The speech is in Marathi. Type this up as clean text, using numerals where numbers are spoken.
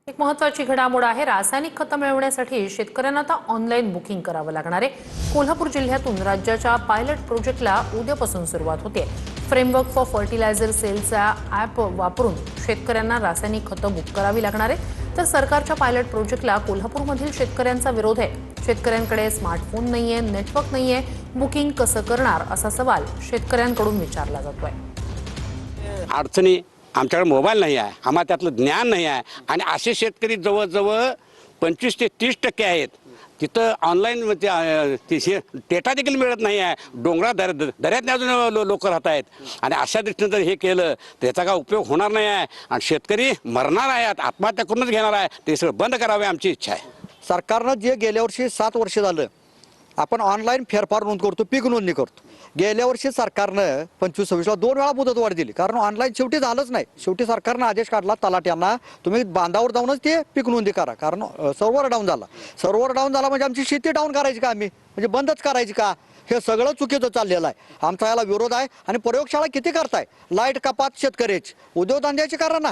एक महत्त्वाची घडामोड आहे। रासायनिक खतं मिळवण्यासाठी शेतकऱ्यांना आता ऑनलाईन बुकिंग करावं लागणार आहे। कोल्हापूर जिल्ह्यातून राज्याच्या पायलट प्रोजेक्टला उद्यापासून सुरुवात होते। फ्रेमवर्क फॉर फर्टिलायझर सेलचा ॲप वापरून शेतकऱ्यांना रासायनिक खतं बुक करावी लागणार आहे। तर सरकारच्या पायलट प्रोजेक्टला कोल्हापूरमधील शेतकऱ्यांचा विरोध आहे। शेतकऱ्यांकडे स्मार्टफोन नाहीये, नेटवर्क नाहीये, बुकिंग कसं करणार असा सवाल शेतकऱ्यांकडून विचारला जातोय। अडचणी आमच्याकडे मोबाईल नाही आहे, आम्हाला त्यातलं ज्ञान नाही आहे आणि असे शेतकरी जवळजवळ 25 ते 30% आहेत। तिथं ऑनलाईन डेटा देखील मिळत नाही आहे। डोंगरात दऱ्यात अजून लोक राहत आहेत आणि अशा दृष्टीने जर हे केलं तर याचा काय उपयोग होणार नाही आहे आणि शेतकरी मरणार आहेत, आत्महत्या करूनच घेणार आहे। ते सगळं बंद करावे आमची इच्छा आहे। सरकारनं जे गेल्या वर्षी 7 वर्ष झालं आपण ऑनलाईन फेरफार नोंद करतो, पीक नोंदणी करतो। गेल्या वर्षी सरकारनं 25-26ला 2 वेळा मुदतवाढ दिली, कारण ऑनलाईन शेवटी झालंच नाही। शेवटी सरकारनं आदेश काढला तलाट्यांना, तुम्ही बांधावर जाऊनच ते पीक नोंदणी करा, कारण सर्व्हर डाऊन झाला। सर्व्हर डाऊन झाला म्हणजे आमची शेती डाऊन करायची का, आम्ही म्हणजे बंदच करायची का? हे सगळं चुकीचं चाललेलं आहे। आमचा याला विरोध आहे आणि प्रयोगशाळा किती करताय? लाईट कपात शेतकऱ्याची, उद्योगधंद्याची करा ना।